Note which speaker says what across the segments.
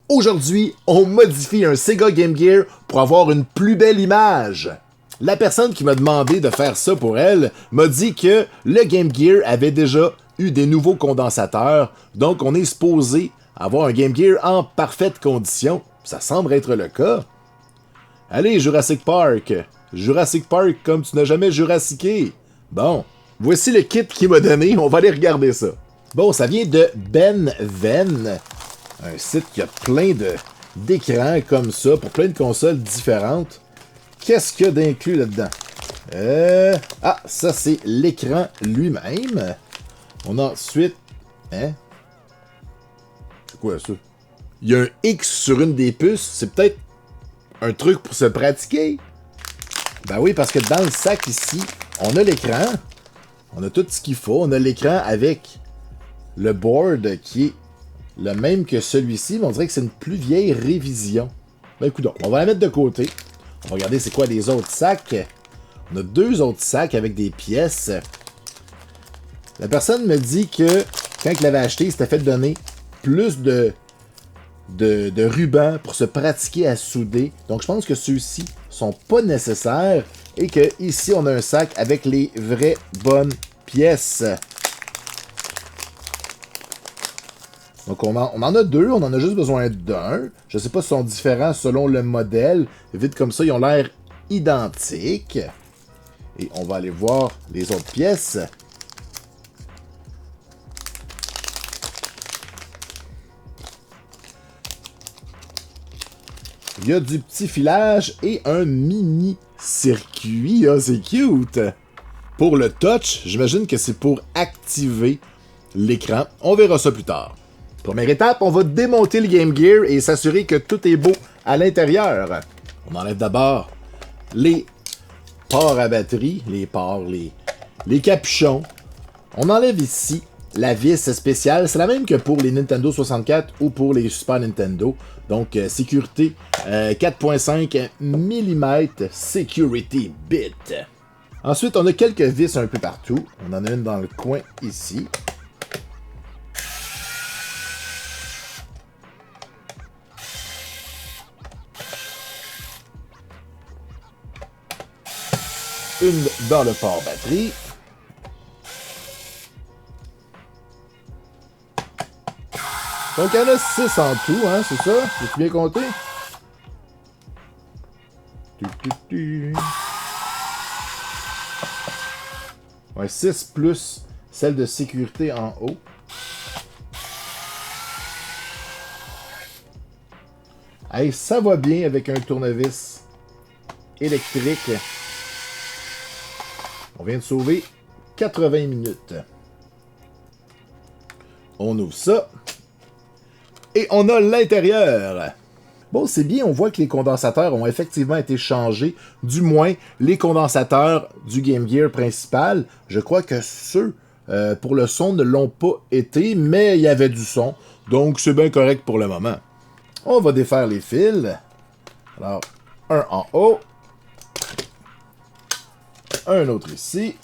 Speaker 1: Aujourd'hui, on modifie un Sega Game Gear pour avoir une plus belle image. La personne qui m'a demandé de faire ça pour elle m'a dit que le Game Gear avait déjà eu des nouveaux condensateurs, donc on est supposé avoir un Game Gear en parfaite condition. Ça semble être le cas. Allez, Jurassic Park! Jurassic Park comme tu n'as jamais jurassiqué. Bon, voici le kit qu'il m'a donné, on va aller regarder ça. Bon, ça vient de Ben-Ven, un site qui a plein d'écrans comme ça pour plein de consoles différentes. Qu'est-ce qu'il y a d'inclus là-dedans? Ah, ça c'est l'écran lui-même. On a ensuite... Hein? C'est quoi ça? Il y a un X sur une des puces. C'est peut-être un truc pour se pratiquer? Ben oui, parce que dans le sac ici, on a l'écran. On a tout ce qu'il faut. On a l'écran avec le board qui est le même que celui-ci, mais on dirait que c'est une plus vieille révision. Ben écoute, on va la mettre de côté. On va regarder c'est quoi les autres sacs. On a deux autres sacs avec des pièces. La personne me dit que quand il l'avait acheté, il s'était fait donner plus de rubans pour se pratiquer à souder. Donc je pense que ceux-ci sont pas nécessaires et que ici on a un sac avec les vraies bonnes pièces. Donc on en a deux, on en a juste besoin d'un. Je sais pas si ils sont différents selon le modèle. Vite comme ça, ils ont l'air identiques. Et on va aller voir les autres pièces. Il y a du petit filage et un mini circuit. Ah, c'est cute! Pour le touch, j'imagine que c'est pour activer l'écran. On verra ça plus tard. Première étape, on va démonter le Game Gear et s'assurer que tout est beau à l'intérieur. On enlève d'abord les ports à batterie, les capuchons. On enlève ici la vis spéciale. C'est la même que pour les Nintendo 64 ou pour les Super Nintendo. Donc, sécurité 4.5 mm Security Bit. Ensuite, on a quelques vis un peu partout. On en a une dans le coin ici. Une dans le port batterie. Donc, il y en a 6 en tout, hein, c'est ça? J'ai-tu bien compté? Ouais, 6 plus celle de sécurité en haut. Hey, ça va bien avec un tournevis électrique. On vient de sauver 80 minutes. On ouvre ça. Et on a l'intérieur. Bon, c'est bien, on voit que les condensateurs ont effectivement été changés. Du moins, les condensateurs du Game Gear principal. Je crois que ceux pour le son ne l'ont pas été, mais il y avait du son. Donc, c'est bien correct pour le moment. On va défaire les fils. Alors, un en haut. Un autre ici.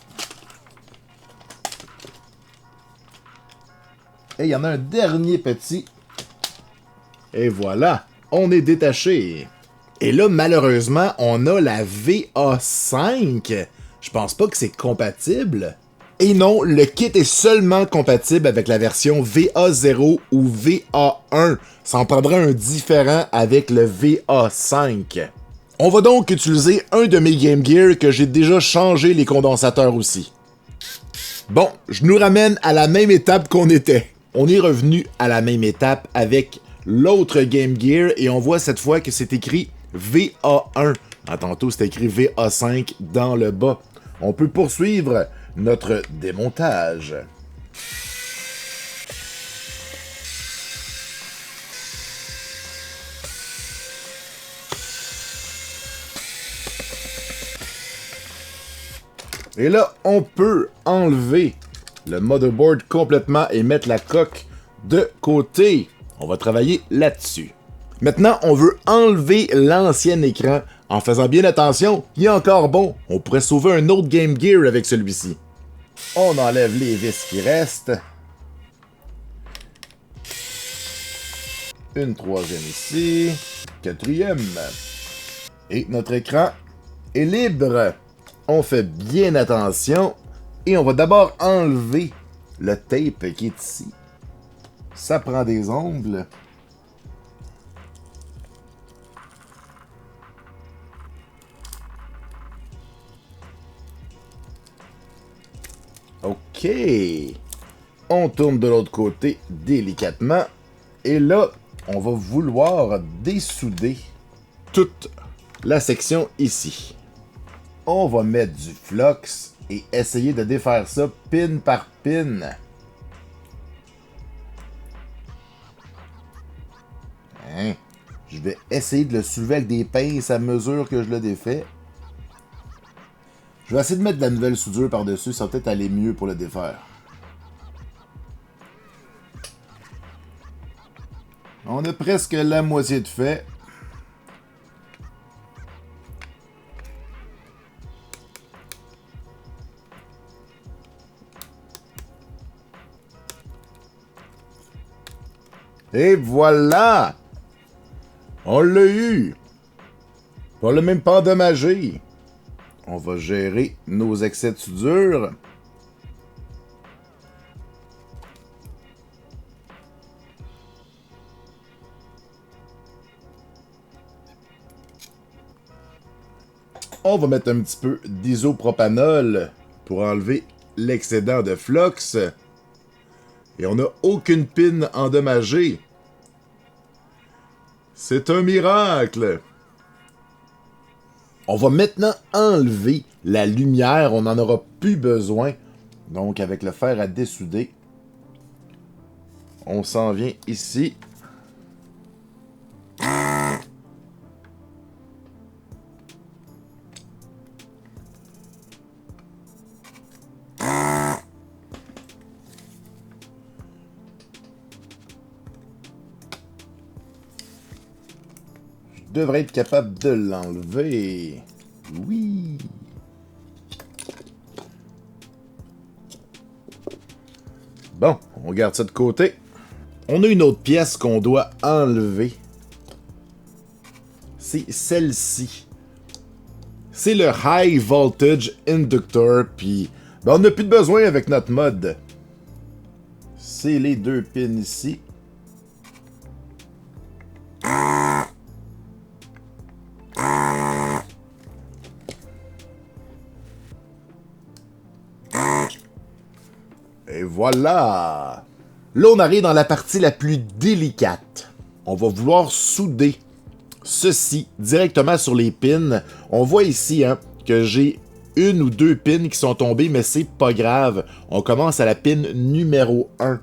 Speaker 1: Et il y en a un dernier petit. Et voilà, on est détaché. Et là, malheureusement, on a la VA5. Je pense pas que c'est compatible. Et non, le kit est seulement compatible avec la version VA0 ou VA1. Ça en prendra un différent avec le VA5. On va donc utiliser un de mes Game Gear que j'ai déjà changé les condensateurs aussi. Bon, je nous ramène à la même étape qu'on était. On est revenu à la même étape avec l'autre Game Gear et on voit cette fois que c'est écrit VA1. Tantôt, c'était écrit VA5 dans le bas. On peut poursuivre notre démontage. Et là, on peut enlever le motherboard complètement et mettre la coque de côté. On va travailler là-dessus. Maintenant, on veut enlever l'ancien écran en faisant bien attention. Il est encore bon. On pourrait sauver un autre Game Gear avec celui-ci. On enlève les vis qui restent. Une troisième ici. Quatrième. Et notre écran est libre. On fait bien attention. Et on va d'abord enlever le tape qui est ici. Ça prend des ongles. OK. On tourne de l'autre côté délicatement. Et là, on va vouloir dessouder toute la section ici. On va mettre du flux et essayer de défaire ça pin par pin. Hein? Je vais essayer de le soulever avec des pinces à mesure que je le défais. Je vais essayer de mettre de la nouvelle soudure par-dessus, ça va peut-être aller mieux pour le défaire. On a presque la moitié de fait. Et voilà! On l'a eu! On l'a même pas endommagé. On va gérer nos excès de soudure. On va mettre un petit peu d'isopropanol pour enlever l'excédent de flux. Et on n'a aucune pin endommagée. C'est un miracle! On va maintenant enlever la lumière. On n'en aura plus besoin. Donc, avec le fer à dessouder, on s'en vient ici. Je devrais être capable de l'enlever. Oui. Bon, on garde ça de côté. On a une autre pièce qu'on doit enlever. C'est celle-ci. C'est le High Voltage Inductor. Puis, ben, on n'a plus de besoin avec notre mode. C'est les deux pins ici. Et voilà! Là, on arrive dans la partie la plus délicate. On va vouloir souder ceci directement sur les pins. On voit ici hein, que j'ai une ou deux pins qui sont tombées, mais c'est pas grave. On commence à la pin numéro 1.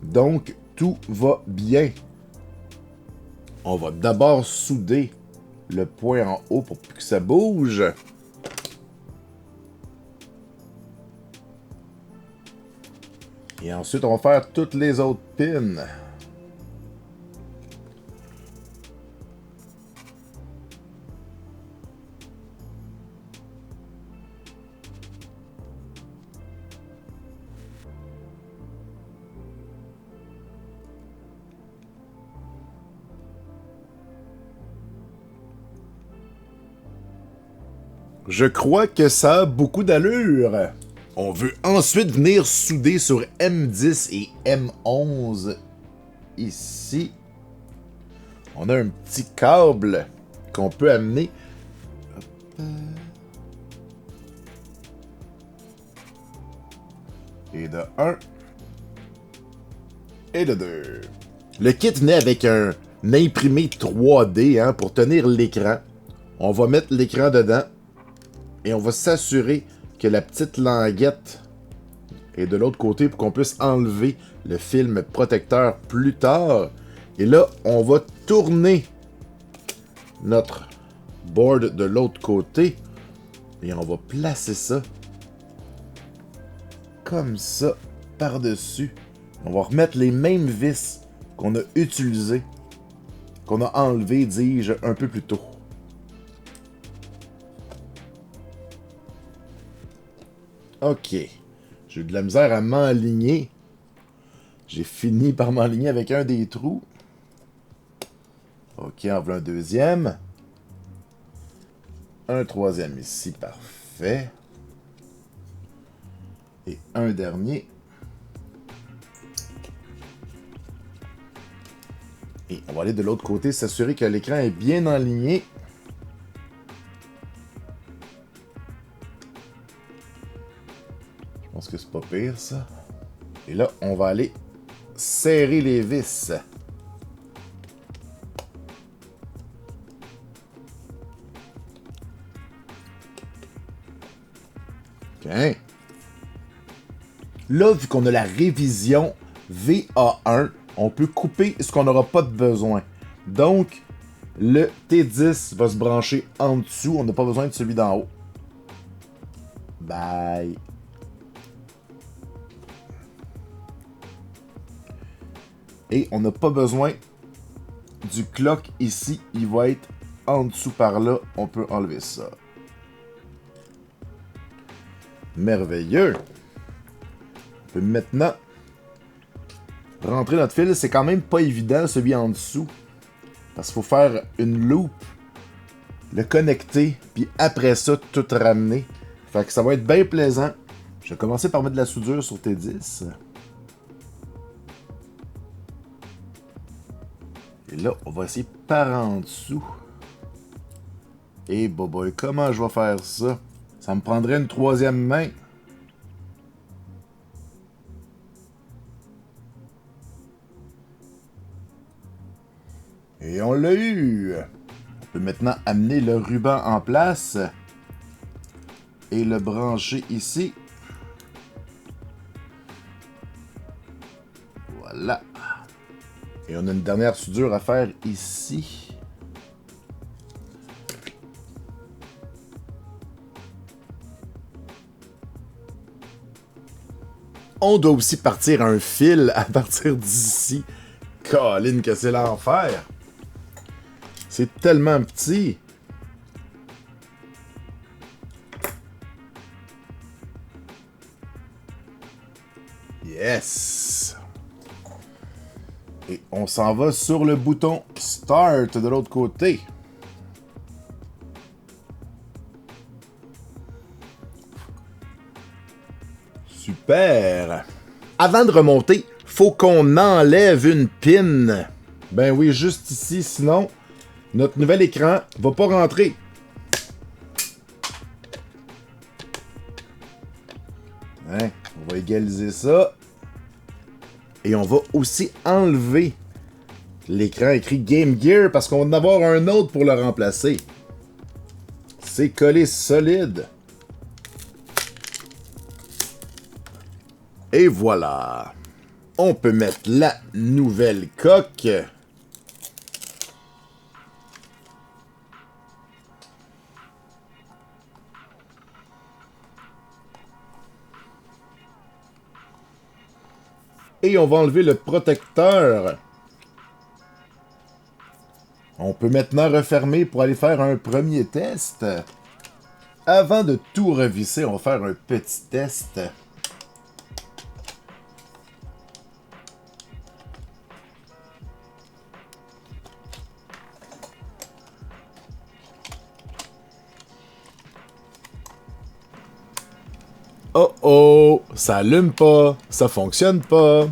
Speaker 1: Donc, tout va bien. On va d'abord souder le point en haut pour que ça bouge. Et ensuite, on va faire toutes les autres pins. Je crois que ça a beaucoup d'allure. On veut ensuite venir souder sur M10 et M11. Ici. On a un petit câble qu'on peut amener. Et de 1. Et de 2. Le kit venait avec un imprimé 3D hein, pour tenir l'écran. On va mettre l'écran dedans. Et on va s'assurer que la petite languette est de l'autre côté pour qu'on puisse enlever le film protecteur plus tard. Et là, on va tourner notre board de l'autre côté. Et on va placer ça comme ça par-dessus. On va remettre les mêmes vis qu'on a utilisées, qu'on a enlevées, dis-je, un peu plus tôt. Ok. J'ai eu de la misère à m'enligner. J'ai fini par m'enligner avec un des trous. Ok, en voilà un deuxième. Un troisième ici, parfait. Et un dernier. Et on va aller de l'autre côté, s'assurer que l'écran est bien aligné. Je pense que c'est pas pire, ça. Et là, on va aller serrer les vis. OK. Là, vu qu'on a la révision VA1, on peut couper ce qu'on n'aura pas de besoin. Donc, le T10 va se brancher en dessous. On n'a pas besoin de celui d'en haut. Bye. Et on n'a pas besoin du clock ici. Il va être en dessous par là. On peut enlever ça. Merveilleux. On peut maintenant rentrer notre fil. C'est quand même pas évident celui en dessous. Parce qu'il faut faire une loop, le connecter, puis après ça, tout ramener. Fait que ça va être bien plaisant. Je vais commencer par mettre de la soudure sur T10. Et là, on va essayer par en dessous. Et boy, comment je vais faire ça? Ça me prendrait une troisième main. Et on l'a eu! On peut maintenant amener le ruban en place. Et le brancher ici. Voilà. Et on a une dernière soudure à faire ici. On doit aussi partir un fil à partir d'ici. Colline que c'est l'enfer. C'est tellement petit. Yes. Et on s'en va sur le bouton Start de l'autre côté. Super. Avant de remonter, faut qu'on enlève une pin. Ben oui, juste ici, sinon notre nouvel écran va pas rentrer. Hein? On va égaliser ça. Et on va aussi enlever l'écran écrit Game Gear parce qu'on va en avoir un autre pour le remplacer. C'est collé solide. Et voilà. On peut mettre la nouvelle coque. Et on va enlever le protecteur. On peut maintenant refermer pour aller faire un premier test. Avant de tout revisser, on va faire un petit test. Oh oh, ça allume pas, ça fonctionne pas.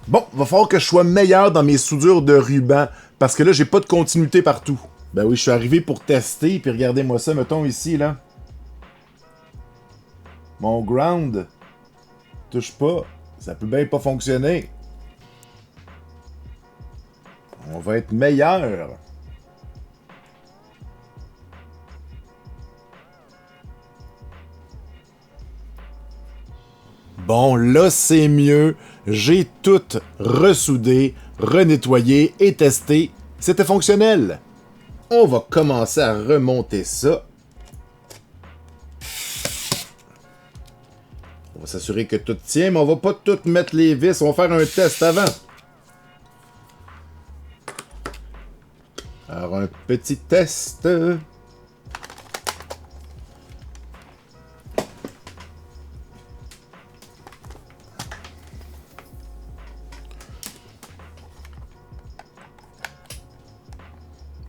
Speaker 1: Bon, va falloir que je sois meilleur dans mes soudures de ruban, parce que là, j'ai pas de continuité partout. Ben oui, je suis arrivé pour tester, puis regardez-moi ça, mettons ici, là. Mon ground touche pas, ça peut bien pas fonctionner. On va être meilleur. Bon, là, c'est mieux. J'ai tout ressoudé, renettoyé et testé. C'était fonctionnel. On va commencer à remonter ça. On va s'assurer que tout tient, mais on va pas tout mettre les vis. On va faire un test avant. Alors, un petit test.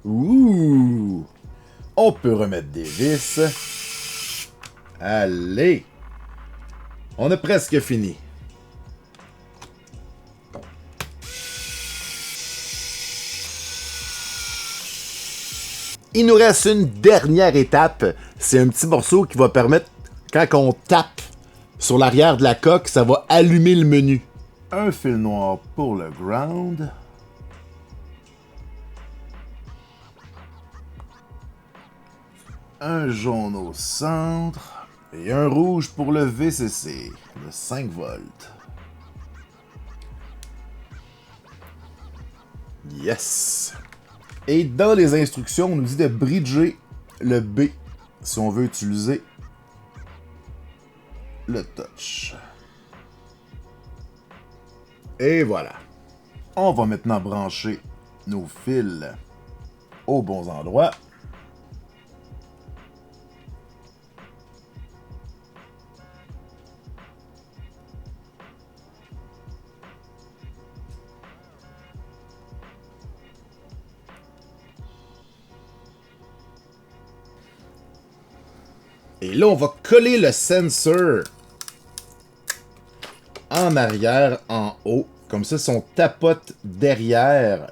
Speaker 1: Ouh! On peut remettre des vis. Allez! On a presque fini. Il nous reste une dernière étape. C'est un petit morceau qui va permettre, quand on tape sur l'arrière de la coque, ça va allumer le menu. Un fil noir pour le ground. Un jaune au centre. Et un rouge pour le VCC, de 5 volts. Yes! Et dans les instructions, on nous dit de bridger le B si on veut utiliser le touch. Et voilà. On va maintenant brancher nos fils aux bons endroits. Et là, on va coller le sensor en arrière, en haut. Comme ça, si on tapote derrière,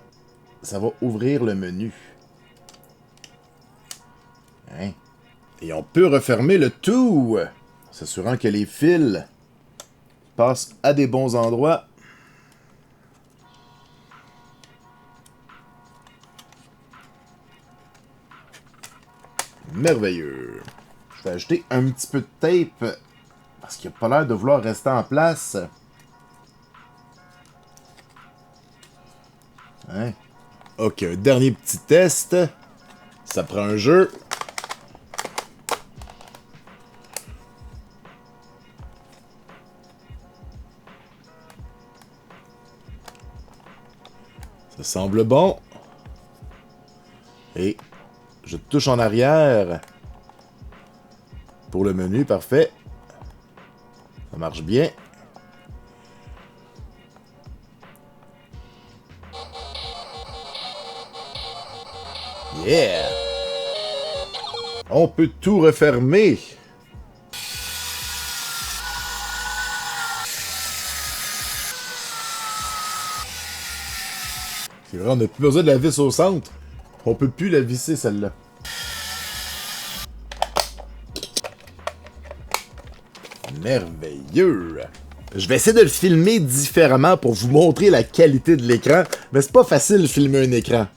Speaker 1: ça va ouvrir le menu. Hein? Et on peut refermer le tout, s'assurant que les fils passent à des bons endroits. Merveilleux. Je vais ajouter un petit peu de tape parce qu'il n'a pas l'air de vouloir rester en place. Hein? Ok, un dernier petit test. Ça prend un jeu. Ça semble bon. Et je touche en arrière. Pour le menu, parfait. Ça marche bien. Yeah! On peut tout refermer. C'est vrai, on n'a plus besoin de la vis au centre. On peut plus la visser, celle-là. Merveilleux! Je vais essayer de le filmer différemment pour vous montrer la qualité de l'écran, mais c'est pas facile de filmer un écran.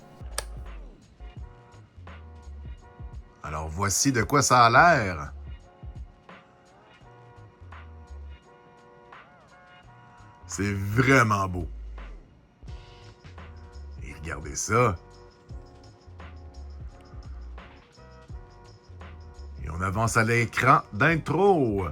Speaker 1: Alors voici de quoi ça a l'air. C'est vraiment beau. Et regardez ça. Et on avance à l'écran d'intro.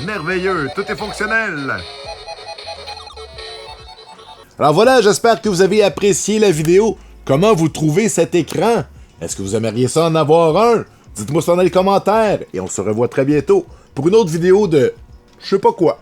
Speaker 1: Merveilleux, tout est fonctionnel. Alors voilà, j'espère que vous avez apprécié la vidéo. Comment vous trouvez cet écran? Est-ce que vous aimeriez ça en avoir un? Dites-moi ça dans les commentaires et on se revoit très bientôt pour une autre vidéo de je sais pas quoi.